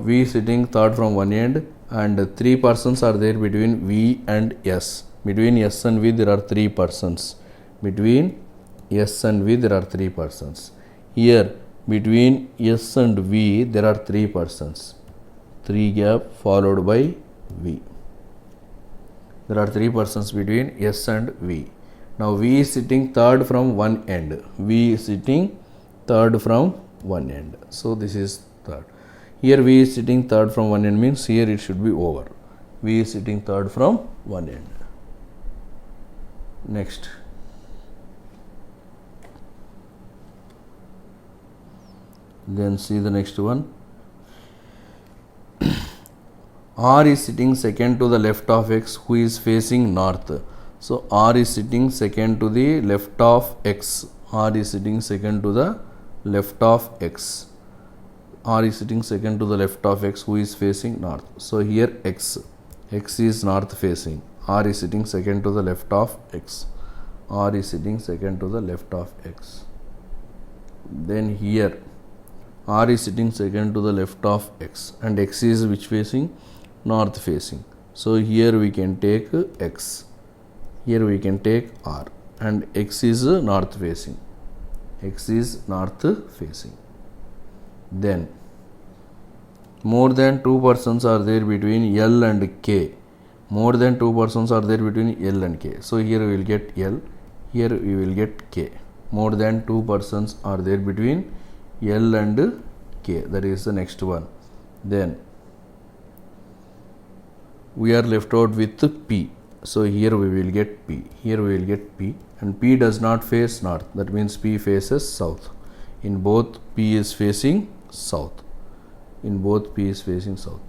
V sitting third from one end and 3 persons are there between V and S. Between S and V there are 3 persons. Between S and V there are 3 persons. Here between S and V there are 3 persons. 3 gap followed by V. There are 3 persons between S and V. Now V is sitting third from one end. V is sitting third from one end. So this is third. Here V is sitting third from one end means here it should be over. V is sitting third from one end. Next. Then see the next one. R is sitting second to the left of X, who is facing north. So R is sitting second to the left of X. R is sitting second to the left of X. R is sitting second to the left of X, who is facing north. So here X is north facing. R is sitting second to the left of X. R is sitting second to the left of X. Then here R is sitting second to the left of X, and X is which facing? North facing. So here we can take X. Here we can take R, and X is north facing. X is north facing. Then more than two persons are there between L and K. More than two persons are there between L and K. So here we will get L. Here we will get K. More than two persons are there between L and K. That is the next one. Then we are left out with P. So here we will get P. Here we will get P. And P does not face north. That means P faces south. In both P is facing south. In both P is facing south.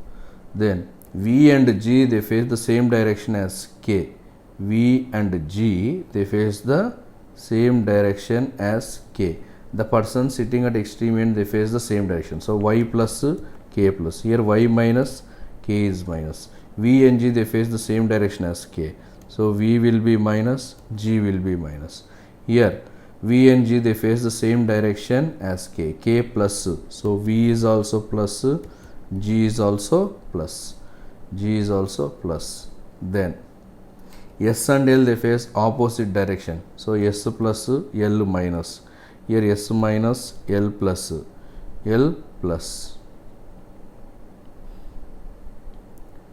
Then V and G, they face the same direction as K. V and G, they face the same direction as K. The person sitting at extreme end, they face the same direction. So Y plus K plus. Here Y minus, K is minus. V and G, they face the same direction as K. So V will be minus, G will be minus. Here V and G, they face the same direction as K. K plus. So V is also plus, G is also plus. G is also plus. Then S and L, they face opposite direction. So S plus, L minus. Here S minus, L plus. L plus.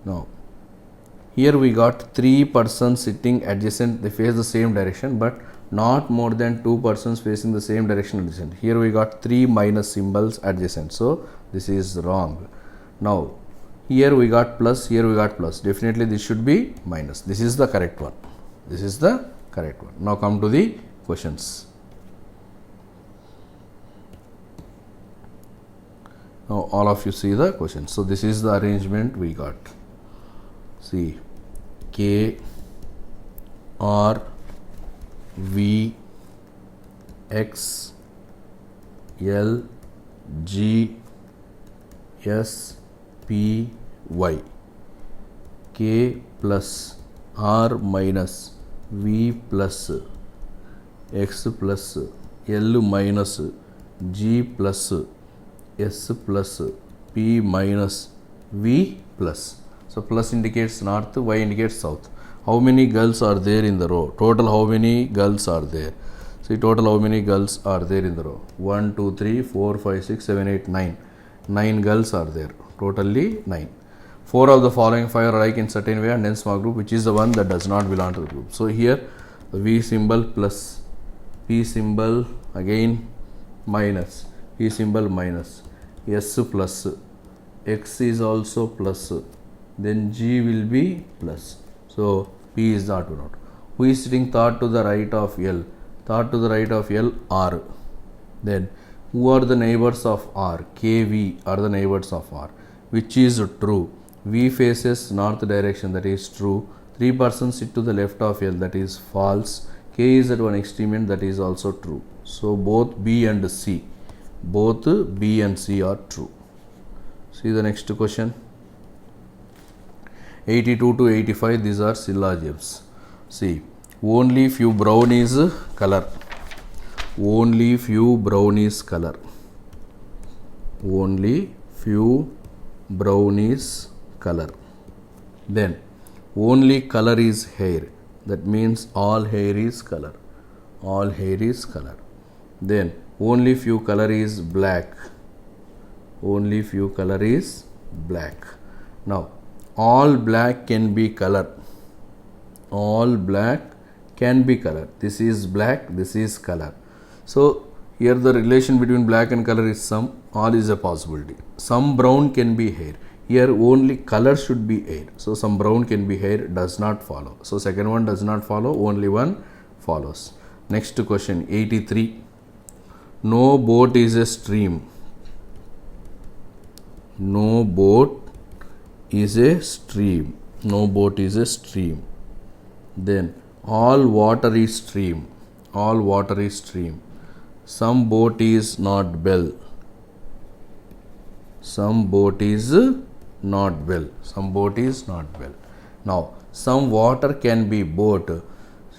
Now here we got three persons sitting adjacent. They face the same direction, but not more than two persons facing the same direction adjacent. Here we got three minus symbols adjacent. So this is wrong. Now here we got plus, here we got plus. Definitely this should be minus. This is the correct one. This is the correct one. Now come to the questions. Now all of you see the questions. So this is the arrangement we got. See, K, R, V, X, L, G, S, P, Y. K plus, R minus, V plus, X plus, L minus, G plus, S plus, P minus, V plus. So plus indicates north, Y indicates south. How many girls are there in the row? Total how many girls are there? See, total how many girls are there in the row? 1, 2, 3, 4, 5, 6, 7, 8, 9. 9 girls are there. Totally 9. 4 of the following 5 are alike in certain way and hence small group, which is the one that does not belong to the group. So here the V symbol plus, P symbol again minus, P symbol minus, S plus, X is also plus, then G will be plus. So P is the odd one out. Who is sitting third to the right of L? Third to the right of L, R. Then who are the neighbors of R? K, V are the neighbors of R. Which is true? V faces north direction, that is true. 3 persons sit to the left of L, that is false. K is at one extreme end, that is also true. So both B and C, both B and C are true. See the next question. 82 to 85, these are syllogisms. See, only few brown is color. Only few brown is color. Only few brown is color. Then only color is hair. That means all hair is color. All hair is color. Then only few color is black. Only few color is black. Now all black can be color. All black can be color. This is black, this is color. So here the relation between black and color is some, all is a possibility. Some brown can be hair. Here only color should be hair. So some brown can be hair, does not follow. So second one does not follow, only one follows. Next question, 83. No boat is a stream. No boat is a stream. No boat is a stream. Then all water is stream. All water is stream. Some boat is not bell. Some boat is not bell. Some boat is not bell. Now, some water can be boat.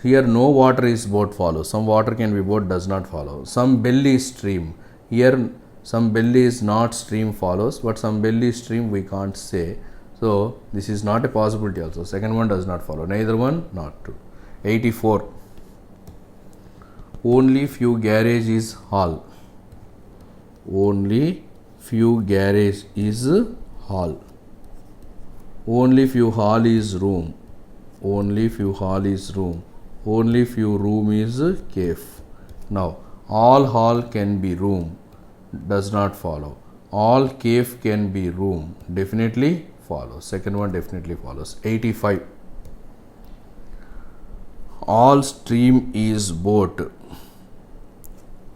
Here no water is boat follows. Some water can be boat does not follow. Some bell is stream. Here some bell is not stream follows, but some bell is stream we can't say. So this is not a possibility also. Second one does not follow. Neither one, not true. 84. Only few garage is hall. Only few garage is hall. Only few hall is room. Only few hall is room. Only few room is cave. Now all hall can be room. Does not follow. All cave can be room. Definitely follows. Second one definitely follows. 85. All stream is boat.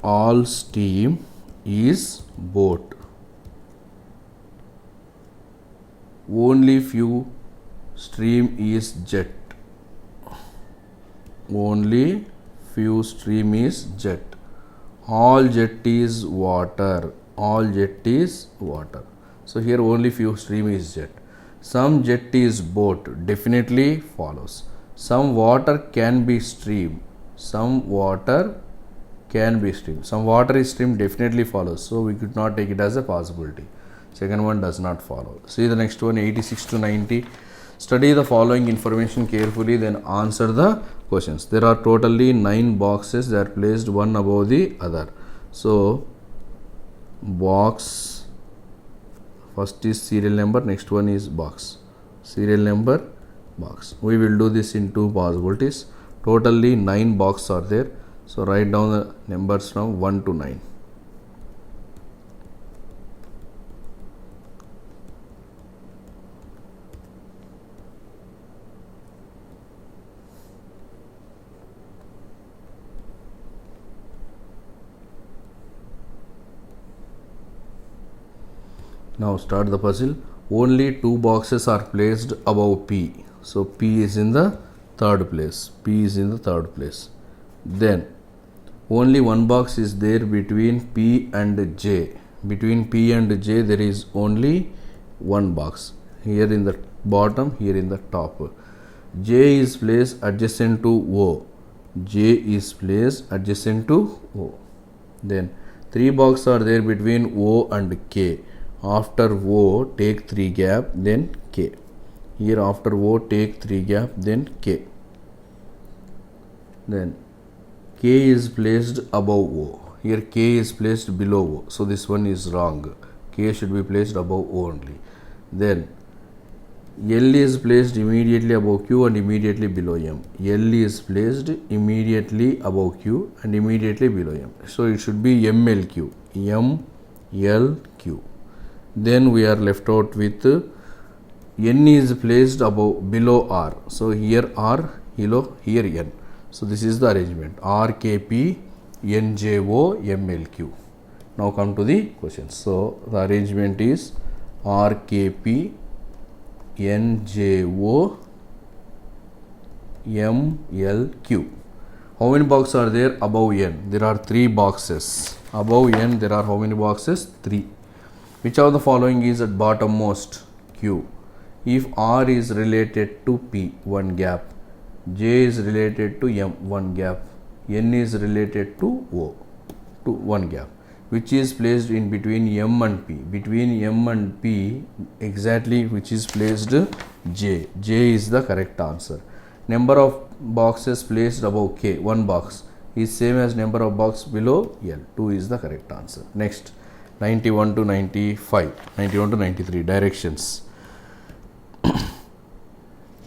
All steam is boat. Only few stream is jet. Only few stream is jet. All jet is water. All jet is water. So here only few stream is jet. Some jet is boat. Definitely follows. Some water can be stream. Some water can be stream. Some water is stream definitely follows. So we could not take it as a possibility. Second one does not follow. See the next one, 86 to 90. Study the following information carefully, then answer the questions. There are totally 9 boxes. They are placed one above the other. So box, first is serial number, next one is box. Serial number, box. We will do this in 2 possibilities. Totally 9 boxes are there. So write down the numbers from 1 to 9. Now start the puzzle. Only 2 boxes are placed above P. So P is in the third place. P is in the third place. Then only 1 box is there between P and J. Between P and J there is only 1 box. Here in the bottom, here in the top. J is placed adjacent to O. J is placed adjacent to O. Then 3 boxes are there between O and K. After O take 3 gap, then K. Here after O take 3 gap, then K. Then K is placed above O. Here K is placed below O. So this one is wrong. K should be placed above O only. Then L is placed immediately above Q and immediately below M. L is placed immediately above Q and immediately below M. So it should be MLQ. MLQ. Then we are left out with N is placed below R. So here R, here N. So this is the arrangement. RKP, NJO, MLQ. Now come to the questions. So the arrangement is RKP, NJO, MLQ. How many boxes are there above N? There are 3 boxes. Above N there are how many boxes? 3. Which of the following is at bottommost? Q. If R is related to P, 1 gap. J is related to M, 1 gap. N is related to O, 1 gap. Which is placed in between M and P? Between M and P, exactly which is placed? J. J is the correct answer. Number of boxes placed above K, 1 box, is same as number of boxes below L. 2 is the correct answer. Next, 91 to 95, 91 to 93, directions.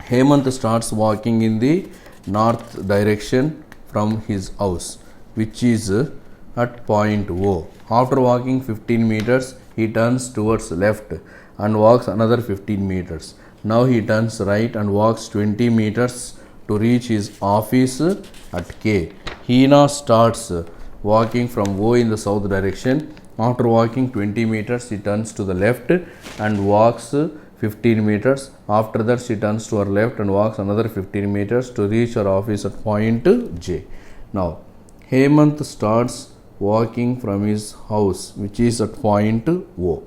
Hemant starts walking in the north direction from his house, which is at point O. After walking 15 meters, he turns towards left and walks another 15 meters. Now he turns right and walks 20 meters to reach his office at K. Hina starts walking from O in the south direction. After walking 20 meters, she turns to the left and walks 15 meters. After that, she turns to her left and walks another 15 meters to reach her office at point J. Now, Hemant starts walking from his house, which is at point O.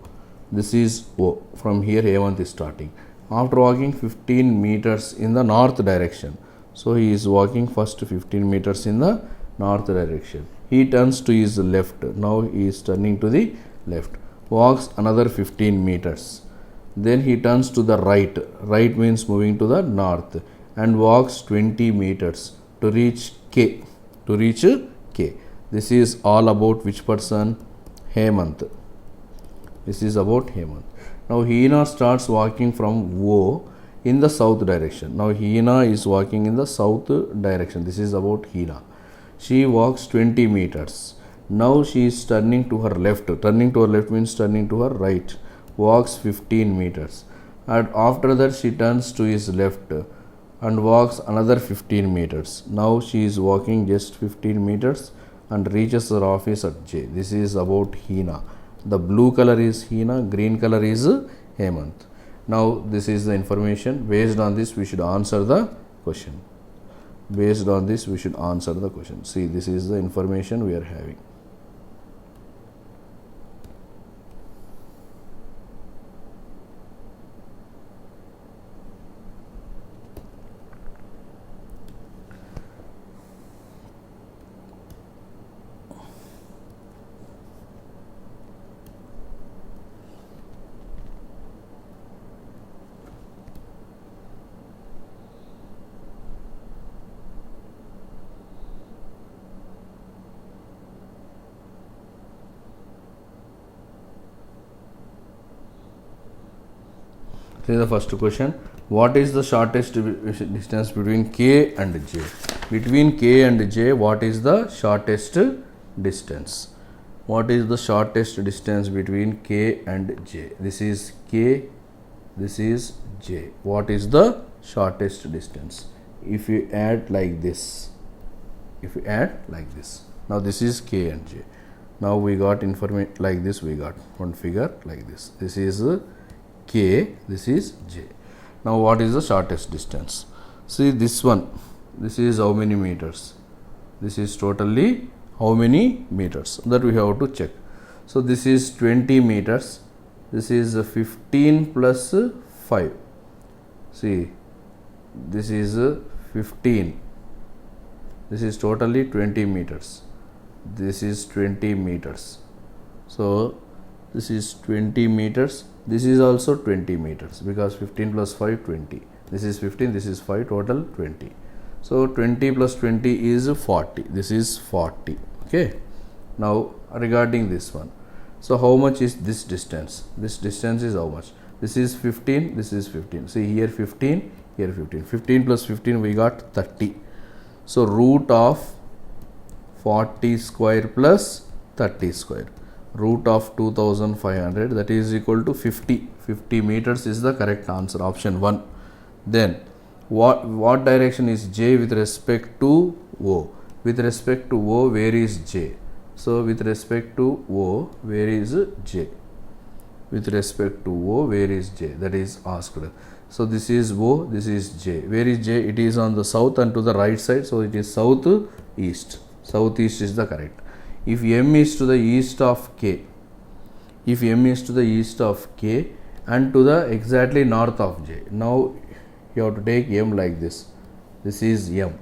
This is O. From here, Hemant is starting. After walking 15 meters in the north direction, so he is walking first 15 meters in the north direction. He turns to his left. Now he is turning to the left. Walks another 15 meters. Then he turns to the right. Right means moving to the north. And walks 20 meters to reach K. To reach K. This is all about which person? Hemant. This is about Hemant. Now Hina starts walking from O in the south direction. Now Hina is walking in the south direction. This is about Hina. She walks 20 meters. Now she is turning to her left. Turning to her left means turning to her right. Walks 15 meters. And after that she turns to his left and walks another 15 meters. Now she is walking just 15 meters and reaches her office at J. This is about Hina. The blue color is Hina, green color is Hemant. Now this is the information. Based on this, we should answer the question. Based on this, we should answer the question. See, this is the information we are having. See the first question. What is the shortest distance between K and J? Between K and J, what is the shortest distance? What is the shortest distance between K and J? This is K, this is J. What is the shortest distance? If you add like this, now this is K and J. Now we got information like this, we got one figure like this. This is K, this is J. Now what is the shortest distance? See this one, this is how many meters? This is totally how many meters? That we have to check. So this is 20 meters, this is 15 plus 5. See, this is 15. This is totally 20 meters. This is 20 meters. So this is 20 meters. This is also 20 meters because 15 plus 5, 20. This is 15, this is 5, total 20. So 20 plus 20 is 40. This is 40. Okay. Now regarding this one. So how much is this distance? This distance is how much? This is 15, this is 15. See here 15, here 15. 15 plus 15 we got 30. So root of 40 square plus 30 square. Root of 2500, that is equal to 50. 50 meters is the correct answer, option 1. Then what direction is J with respect to O? With respect to O, where is J? So with respect to O, where is J? With respect to O, where is J? That is asked. So this is O, this is J. Where is J? It is on the south and to the right side, so it is south east. Southeast is the correct. If M is to the east of K, if M is to the east of K and to the exactly north of J, now you have to take M like this. This is M.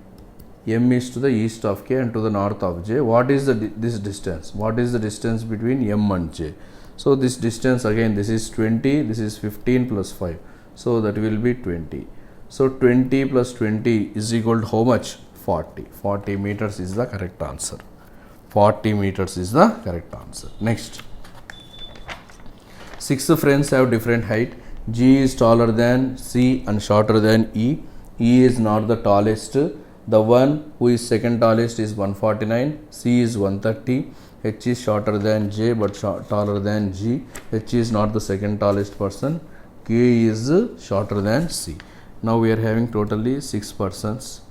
M is to the east of K and to the north of J. What is this distance? What is the distance between M and J? So this distance again, this is 20, this is 15 plus 5. So that will be 20. So 20 plus 20 is equal to how much? 40. 40 meters is the correct answer. 40 meters is the correct answer. Next. 6 friends have different height. G is taller than C and shorter than E. E is not the tallest. The one who is second tallest is 149. C is 130. H is shorter than J but taller than G. H is not the second tallest person. K is shorter than C. Now we are having totally 6 persons.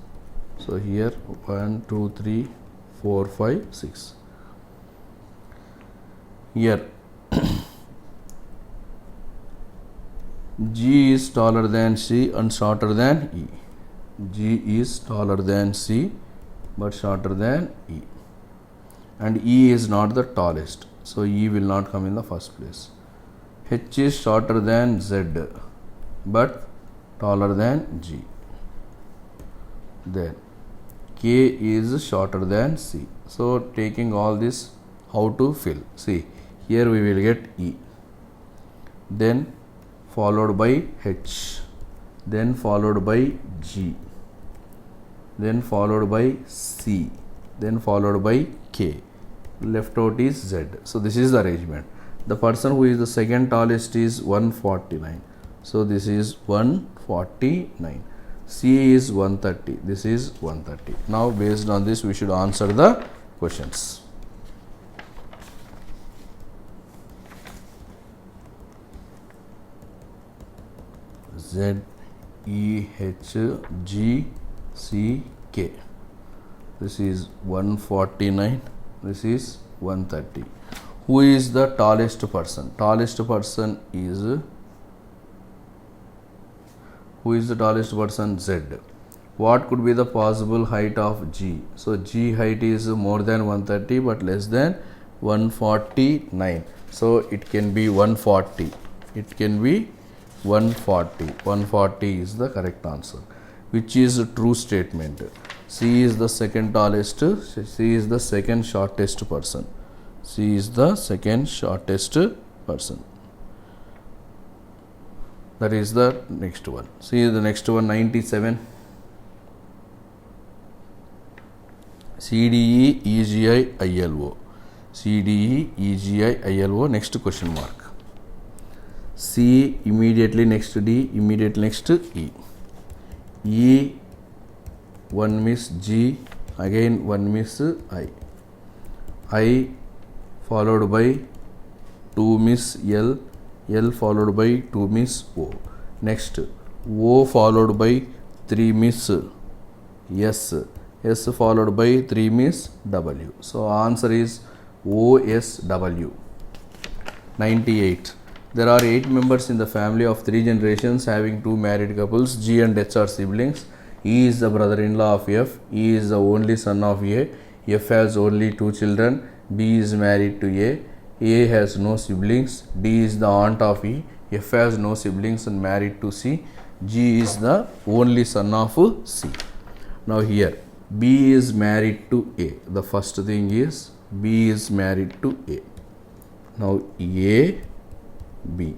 So here 1, 2, 3, 4, 5, 6. Here G is taller than C and shorter than E. G is taller than C but shorter than E. And E is not the tallest, so E will not come in the first place. H is shorter than Z but taller than G. Then K is shorter than C. So taking all this, how to fill? See, here we will get E, then followed by H, then followed by G, then followed by C, then followed by K. Left out is Z. So this is the arrangement. The person who is the second tallest is 149. So this is 149. C is 130. This is 130. Now based on this we should answer the questions. Z, E, H, G, C, K. This is 149. This is 130. Who is the tallest person? Tallest person is, who is the tallest person? Z. What could be the possible height of G? So G height is more than 130 but less than 149. So it can be 140. It can be 140. 140 is the correct answer, which is a true statement. C is the second tallest. C is the second shortest person. C is the second shortest person. That is the next one. See the next one, 97. CDE, EGI, ILO. CDE, EGI, ILO. Next question mark. C immediately next to D, immediately next to E. E, one miss G, again one miss I. I followed by 2 miss L, L followed by 2 miss O. Next O followed by 3 miss S, S followed by 3 miss W. So answer is OSW. 98. There are 8 members in the family of 3 generations having 2 married couples. G and H are siblings. E is the brother-in-law of F. E is the only son of A. F has only 2 children. B is married to A. A has no siblings. D is the aunt of E. F has no siblings and married to C. G is the only son of C. Now here B is married to A. The first thing is B is married to A. Now A, B.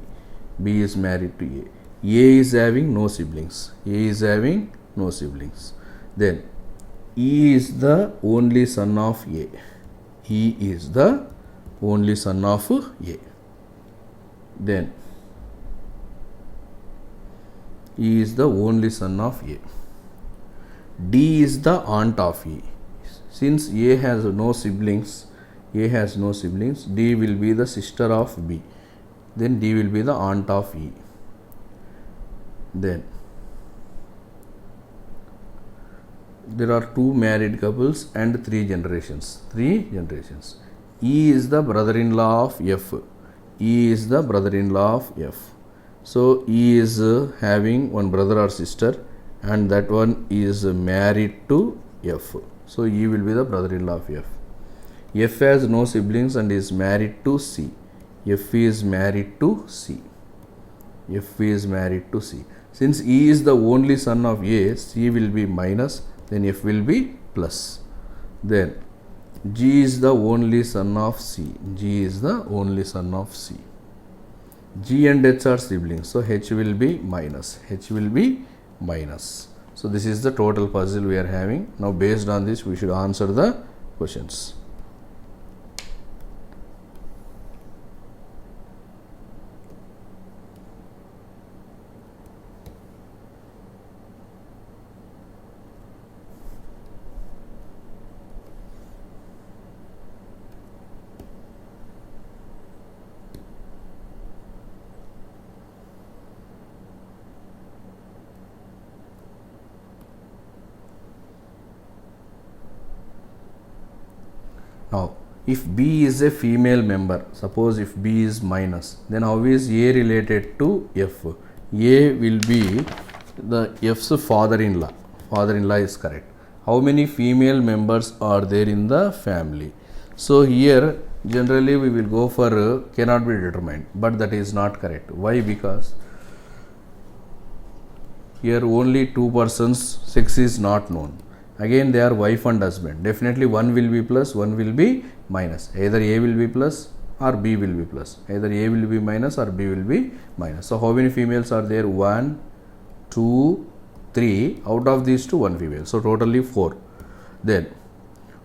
B is married to A. A is having no siblings. A is having no siblings. Then E is the only son of A. E is the only son of A. Then E is the only son of A. D is the aunt of E. Since A has no siblings, D will be the sister of B. Then D will be the aunt of E. Then there are 2 married couples and 3 generations. E is the brother-in-law of F. E is the brother-in-law of F. So E is having one brother or sister and that one is married to F. So E will be the brother-in-law of F. F has no siblings and is married to C. F is married to C. F is married to C. Since E is the only son of A, C will be minus, then F will be plus. Then G is the only son of C. G is the only son of C. G and H are siblings, so H will be minus. H will be minus. So this is the total puzzle we are having. Now based on this we should answer the questions. Now if B is a female member, suppose if B is minus, then how is A related to F? A will be the F's father-in-law. Father-in-law is correct. How many female members are there in the family? So here generally we will go for cannot be determined, but that is not correct. Why? Because here only two persons, sex is not known. Again they are wife and husband. Definitely one will be plus, one will be minus. Either A will be plus or B will be plus. Either A will be minus or B will be minus. So how many females are there? 1, 2, 3. Out of these two, one female. So totally 4. Then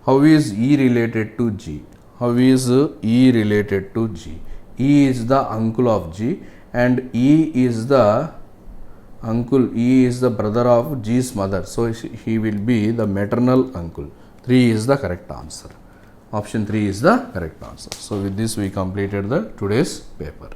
how is E related to G? How is E related to G? E is the uncle of G and E is the uncle. E is the brother of G's mother. So he will be the maternal uncle. 3 is the correct answer. Option 3 is the correct answer. So with this we completed the today's paper.